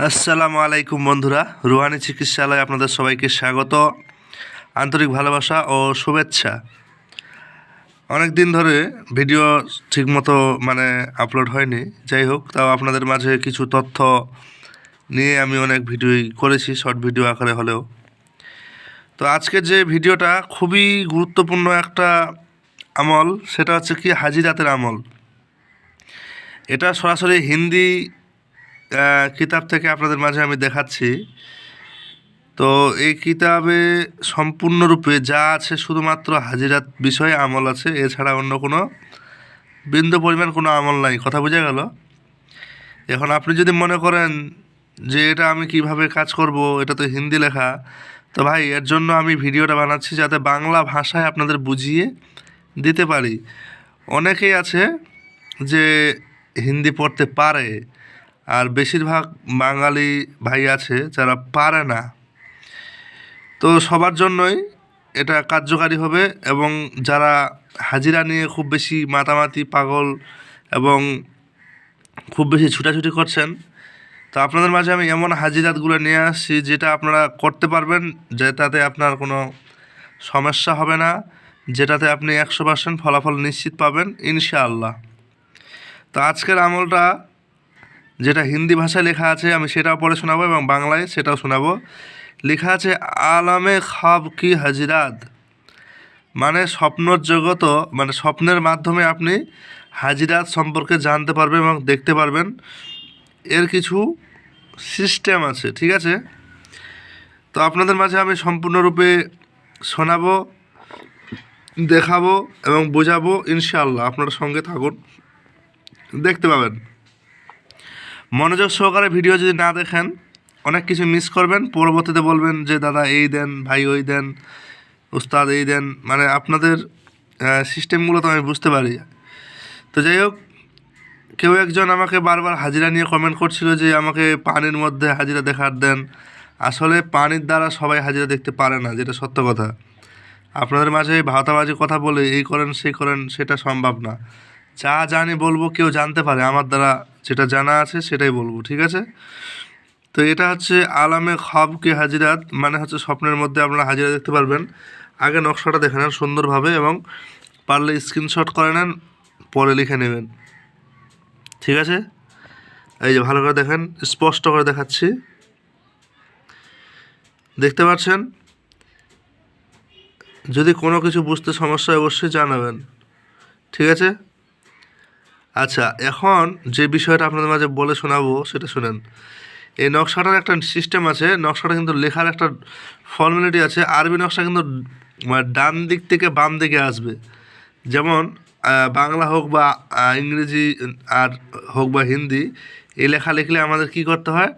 আসসালামু আলাইকুম বন্ধুরা, রুহানি চিকিৎসালয়ে আপনাদের সবাইকে স্বাগত, আন্তরিক ভালোবাসা ও শুভেচ্ছা। অনেক দিন ধরে ভিডিও ঠিকমতো আপলোড হয়নি, যাই হোক, তাও আপনাদের মাঝে কিছু তথ্য নিয়ে আমি অনেক ভিডিওই করেছি, শর্ট ভিডিও আকারে হলেও। তো আজকের যে ভিডিওটা খুবই গুরুত্বপূর্ণ একটা আমল, সেটা হচ্ছে কি হাজিরাতের আমল। এটা সরাসরি হিন্দি কিতাব থেকে আপনাদের মাঝে আমি দেখাচ্ছি। তো এই কিতাবে সম্পূর্ণরূপে যা আছে শুধুমাত্র হাজিরাত বিষয়ে আমল আছে, এছাড়া অন্য কোনো বিন্দু পরিমাণ কোনো আমল নাই। কথা বোঝা গেল? এখন আপনি যদি মনে করেন যে এটা আমি কিভাবে কাজ করব, এটা তো হিন্দি লেখা, তো ভাই এর জন্য আমি ভিডিওটা বানাচ্ছি যাতে বাংলা ভাষায় আপনাদের বুঝিয়ে দিতে পারি। অনেকেই আছে যে হিন্দি পড়তে পারে, আর বেশিরভাগ বাঙালি ভাই আছে যারা পারে না। তো সবার জন্যই এটা কার্যকারী হবে, এবং যারা হাজিরা নিয়ে খুব বেশি মাতামাতি পাগল এবং খুব বেশি ছুটাছুটি করছেন, তো আপনাদের মাঝে আমি এমন হাজিরাতগুলো নিয়ে আসছি যেটা আপনারা করতে পারবেন, যেটাতে আপনার কোনো সমস্যা হবে না, যেটাতে আপনি 100% ফলাফল নিশ্চিত পাবেন ইনশাআল্লাহ। তো আজকের আমলটা যেটা হিন্দি ভাষায় লেখা আছে আমি সেটাও পড়ে শোনাবো, এবং বাংলায় সেটাও শোনাবো। লেখা আছে আলামে খাব কি হাজিরাত, মানে স্বপ্নর জগত, মানে স্বপ্নের মাধ্যমে আপনি হাজিরাত সম্পর্কে জানতে পারবেন এবং দেখতে পারবেন। এর কিছু সিস্টেম আছে, ঠিক আছে? তো আপনাদের মাঝে আমি সম্পূর্ণরূপে শোনাবো, দেখাবো এবং বোঝাবো ইনশাআল্লাহ। আপনারা সঙ্গে থাকুন, দেখতে পাবেন। মনোযোগ সহকারে ভিডিও যদি না দেখেন অনেক কিছু মিস করবেন, পরবর্তীতে বলবেন যে দাদা এই দেন, ভাই ওই দেন, উস্তাদ এই দেন, মানে আপনাদের সিস্টেমগুলো তো আমি বুঝতে পারি। তো যাই হোক, কেউ একজন আমাকে বারবার হাজিরা নিয়ে কমেন্ট করছিল যে আমাকে পানির মধ্যে হাজিরা দেখার দেন। আসলে পানির দ্বারা সবাই হাজিরা দেখতে পারে না, যেটা সত্য কথা। আপনাদের মাঝে ভাওতাবাজি কথা বলে এই করেন সেই করেন, সেটা সম্ভব না। যা জানি বলবো, কেউ জানতে পারে, আমার দ্বারা যেটা জানা আছে সেটাই বলবো, ঠিক আছে? তো এটা হচ্ছে আলামে খাবকে হাজিরাত, মানে হচ্ছে স্বপ্নের মধ্যে আপনারা হাজিরা দেখতে পারবেন। আগে নকশাটা দেখে নেন সুন্দরভাবে, এবং পারলে স্ক্রিনশট করে নেন, পরে লিখে নেবেন, ঠিক আছে? এই যে ভালো করে দেখেন, স্পষ্ট করে দেখাচ্ছি, দেখতে পাচ্ছেন? যদি কোনো কিছু বুঝতে সমস্যা হয় অবশ্যই জানাবেন, ঠিক আছে? আচ্ছা, এখন যে বিষয়টা আপনাদের মাঝে বলে শোনাবো সেটা শুনেন। এই নকশাটার একটা সিস্টেম আছে, নকশাটা কিন্তু লেখার একটা ফর্মালিটি আছে। আরবি নকশা কিন্তু ডান দিক থেকে বাম দিকে আসবে, যেমন বাংলা হোক বা ইংরেজি আর হোক বা হিন্দি, এই লেখা লিখলে আমাদের কি করতে হয়,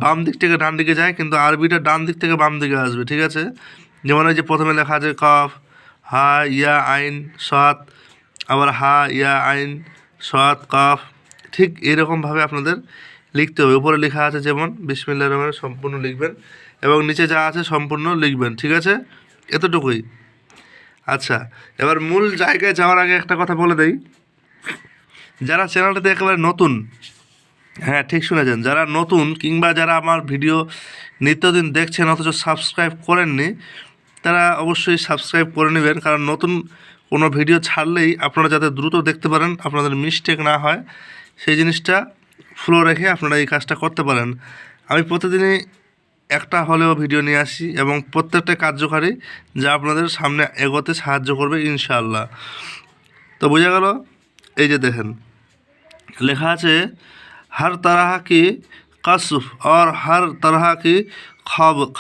বাম দিক থেকে ডান দিকে যায়, কিন্তু আরবিটা ডান দিক থেকে বাম দিকে আসবে, ঠিক আছে? যেমন এই যে প্রথমে লেখা আছে কফ, হা ইয়া আইন সৎ, আবার হা ইয়া আইন সৎ কফ, ঠিক এরকমভাবে আপনাদের লিখতে হবে। উপরে লেখা আছে যেমন বিসমিল্লাহির রহমানির রহিম, সম্পূর্ণ লিখবেন, এবং নিচে যা আছে সম্পূর্ণ লিখবেন, ঠিক আছে? এতটুকুই। আচ্ছা, এবার মূল জায়গায় যাওয়ার আগে একটা কথা বলে দেই, যারা চ্যানেলটাতে একেবারে নতুন, হ্যাঁ ঠিক শুনেছেন, যারা নতুন কিংবা যারা আমার ভিডিও নিত্যদিন দেখছেন অথচ সাবস্ক্রাইব করেননি, তারা অবশ্যই সাবস্ক্রাইব করে নেবেন, কারণ নতুন কোনো ভিডিও ছাড়লেই আপনারা যাতে দ্রুত দেখতে পারেন, আপনাদের মিস্টেক না হয়, সেই জিনিসটা ফলো রেখে আপনারা এই কাজটা করতে পারেন। আমি প্রতিদিনই একটা হলেও ভিডিও নিয়ে আসি, এবং প্রত্যেকটা কার্যকারী, যা আপনাদের সামনে এগোতে সাহায্য করবে ইনশাআল্লাহ। তো বোঝা গেল? এই যে দেখেন লেখা আছে हर तरह की कश्फ और हर तरह की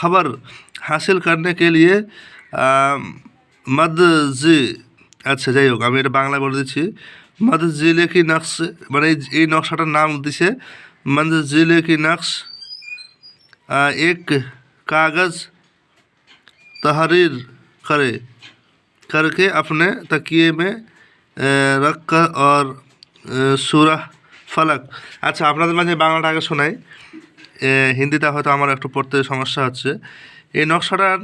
खबर हासिल करने के लिए मदजी, আচ্ছা যাই হোক, আমি এটা বাংলায় বলে দিচ্ছি। মদজিলে কি নকশ, মানে এই নকশাটার নাম দিছে মদজিলে কি নকশ, एक कागज़ तहरीर करे करके अपने तकिए में रख कर और सूरह ফলাক। আচ্ছা, আপনাদের মাঝে বাংলাটা আগে শোনাই, হিন্দিটা হয়তো আমার একটু পড়তে সমস্যা হচ্ছে। এই নকশাটার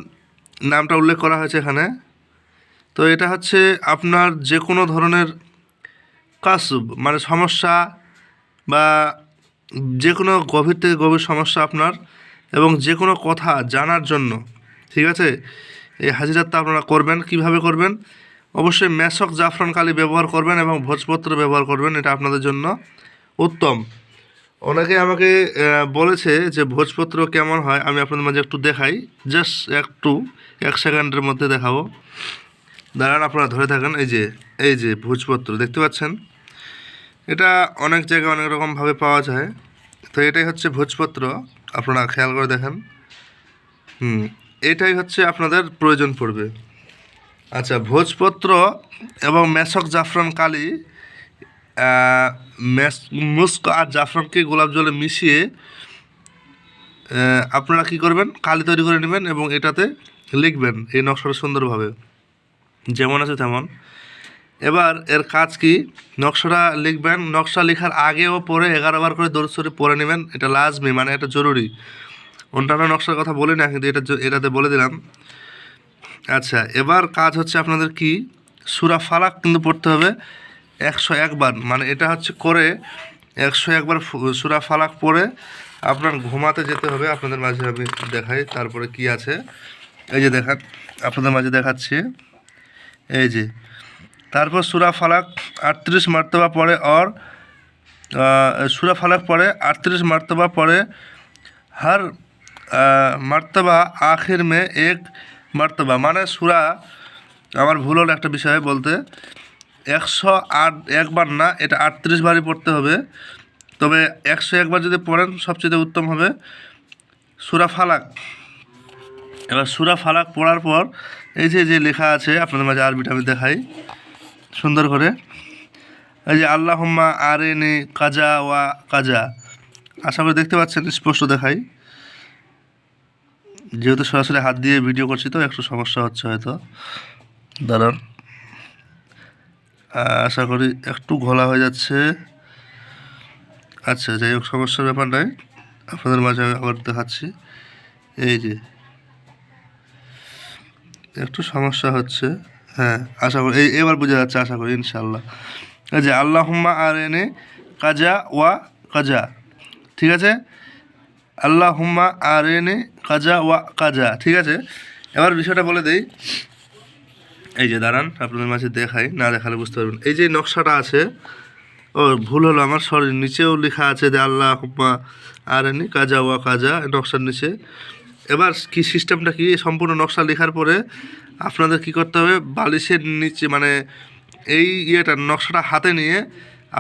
নামটা উল্লেখ করা হয়েছে এখানে। তো এটা হচ্ছে আপনার যে কোনো ধরনের কাসব, মানে সমস্যা বা যে কোনো গভীর থেকে গভীর সমস্যা আপনার এবং যে কোনো কথা জানার জন্য, ঠিক আছে, এই হাজিরাতটা আপনারা করবেন। কিভাবে করবেন? অবশ্যই মেশক জাফরান কালি ব্যবহার করবেন এবং ভোজপত্র ব্যবহার করবেন, এটা আপনাদের জন্য উত্তম। অনেকে আমাকে বলেছে যে ভোজপত্র কেমন হয়, আমি আপনাদের মাঝে একটু দেখাই, জাস্ট একটু 1 সেকেন্ডের মধ্যে দেখাবো। দাঁড়ান, আপনারা ধরে থাকেন। এই যে ভোজপত্র দেখতে পাচ্ছেন, এটা অনেক জায়গায় অনেক রকমভাবে পাওয়া যায়। তো এটাই হচ্ছে ভোজপত্র, আপনারা খেয়াল করে দেখেন। এটাই হচ্ছে আপনাদের প্রয়োজন পড়বে। আচ্ছা, ভোজপত্র এবং মেশক জাফরান কালি, মুস্ক আর জাফরানকে গোলাপ জলে মিশিয়ে আপনারা কি করবেন, কালি তৈরি করে নেবেন এবং এটাতে লিখবেন এই নকশাটা সুন্দরভাবে, যেমন আছে তেমন। এবার এর কাজ কি, নকশাটা লিখবেন, নকশা লেখার আগে ও পরে 11 বার করে দরুদ শরীফ পড়ে নেবেন। এটা লাজমি, মানে এটা জরুরি। অন্যান্য নকশার কথা বলি না, কিন্তু এটাতে বলে দিলাম। আচ্ছা, এবার কাজ হচ্ছে আপনাদের কি, সূরা ফালাক কিন্তু পড়তে হবে 101 বার, মানে এটা হচ্ছে করে 101 বার সূরা ফালাক পড়ে আপনার ঘুমাতে যেতে হবে। আপনাদের মাঝে আমি দেখাই তারপরে কি আছে। এই যে দেখান, আপনাদের মাঝে দেখাচ্ছি। এই যে, তারপর সূরা ফালাক 38 মর্তবা পড়ে, और সূরা ফালাক পড়ে 38 মর্তবা পড়ে, हर মর্তবা आखिर में एक মর্তবা, মানে সূরা, আমার ভুল হলো একটা বিষয় বলতে, 108 বার না, এটা 38 বারই পড়তে হবে। তবে 101 বার যদি পড়েন সবচেয়ে উত্তম হবে। সূরা ফালাক, এবার সূরা ফালাক পড়ার পর এই যে লেখা আছে, আপনাদের মাঝে আরবিটা আমি দেখাই সুন্দর করে। এই যে আল্লাহুম্মা আরিনি কাজা ওয়া কাজা, আশা করি দেখতে পাচ্ছেন, স্পষ্ট দেখাই। যেহেতু সরাসরি হাত দিয়ে ভিডিও করছি তো একটু সমস্যা হচ্ছে হয়তো, দাঁড়ান। আশা করি একটু ঘোলা হয়ে যাচ্ছে। আচ্ছা, যাই হোক, সমস্যার ব্যাপার নাই, আপনাদের মাঝে আমি আবার দেখাচ্ছি। এই যে একটু সমস্যা হচ্ছে, হ্যাঁ, আশা করি এবার বোঝা যাচ্ছে, আশা করি ইনশাআল্লাহ। এই যে আল্লাহুম্মা আরিনি কাজা ওয়া কাজা, ঠিক আছে, আল্লাহুম্মা আরিনি কাজা ওয়া কাজা, ঠিক আছে। এবার বিষয়টা বলে দেই। এই যে দাঁড়ান, আপনাদের মাঝে দেখাই, না দেখালে বুঝতে পারবেন। এই যে নকশাটা আছে, ও ভুল হলো আমার, সরি, নিচেও লেখা আছে যে আল্লাহুম্মা আরিনি কাজা ওয়া কাজা, নকশার নিচে। এবার কি সিস্টেমটা কি, সম্পূর্ণ নকশা লেখার পরে আপনাদের কি করতে হবে, বালিশের নিচে, মানে এই নকশাটা হাতে নিয়ে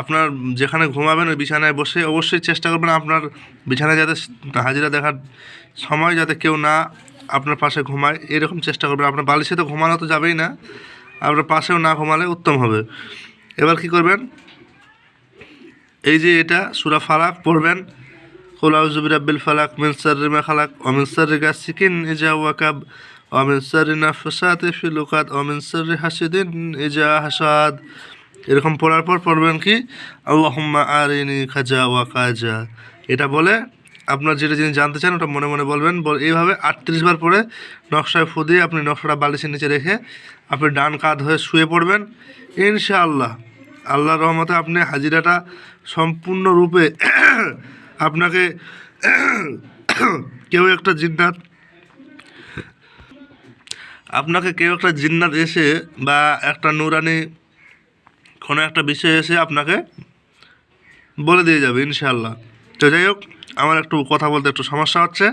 আপনার যেখানে ঘুমাবেন ওই বিছানায় বসে অবশ্যই চেষ্টা করবেন আপনার বিছানায় যাতে হাজিরা দেখার সময় যাতে কেউ না আপনার পাশে ঘুমায়, এরকম চেষ্টা করবেন। আপনার বালিশে তো ঘুমানো তো যাবেই না, আপনার পাশেও না ঘুমালে উত্তম হবে। এবার কি করবেন, এই যে এটা সূরা ফালাক পড়বেন, কুল আউযু বিরাব্বিল ফালাক মিন শাররি মা খালাক ওয়া মিন শাররি গাসিকিন ইযা ওয়াকাব ওয়া মিন শাররি নাফাসাতি ফিল উকাদ ওয়া মিন শাররি হাসিদিন ইযা হাসাদ। এরকম পড়ার পর পড়বেন কি, আল্লাহুম্মা আরিনি কাজা ওয়া কাজা। এটা বলে আপনার যেটা জিনিস জানতে চান ওটা মনে মনে বলবেন। এইভাবে 38 বার পরে নকশায় ফু দিয়ে আপনি নকশাটা বালিশের নিচে রেখে আপনি ডান কাঁধ হয়ে শুয়ে পড়বেন। ইনশাআল্লাহ, আল্লাহর রহমতে আপনি হাজিরাটা সম্পূর্ণরূপে আপনাকে কেউ একটা জিন্নাত এসে বা একটা নুরানি কোনো একটা বিষয় এসে আপনাকে বলে দিয়ে যাবে ইনশাআল্লাহ। তো যাই হোক, আমার একটু কথা বলতে একটু সমস্যা হচ্ছে,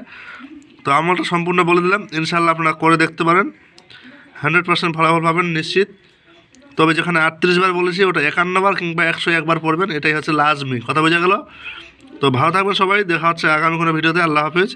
তো আমলটা সম্পূর্ণ বলে দিলাম। ইনশাআল্লাহ আপনারা করে দেখতে পারেন, 100% ফলাফল পাবেন নিশ্চিত। তবে যেখানে 38 বার বলেছি ওটা 51 বার কিংবা 101 বার পড়বেন, এটাই হচ্ছে লাজমি। কথা বোঝা গেল? তো ভালো থাকবেন সবাই, দেখা হচ্ছে আগামী কোনো ভিডিওতে। আল্লাহ হাফিজ।